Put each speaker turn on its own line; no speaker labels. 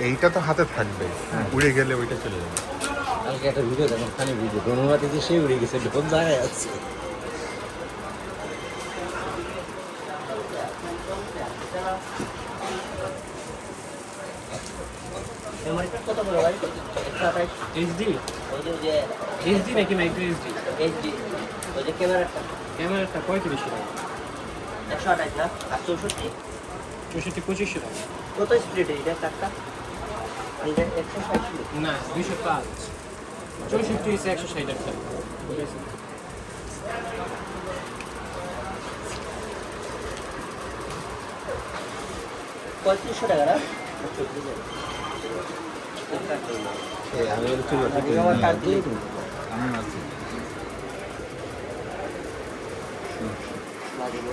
এইটা তো হাতে থাকবে, উড়ে গেলে ওইটা চলে যাবে।
কালকে একটা ভিডিও দেখুন, খানি ভিডিও ধনুমাতে যে সে উড়ে গেছে, কোন জায়গায় আছে।
কত বড় ভাই? 128 এইচডি। ওই যে এইচডি নাকি মাইক্রো এইচডি? এইচডি। ওই যে ক্যামেরাটা 35 টাকা। 128 না? আর 64? 64 2500 টাকা। কত স্প্লিট এটা কাটটা? 160 না 205। 64 is 160 টাকা। 3500 টাকা না?
আমি চলে
আমার কার্ড দিয়ে দিন।
আমি আছি।
না দিলে।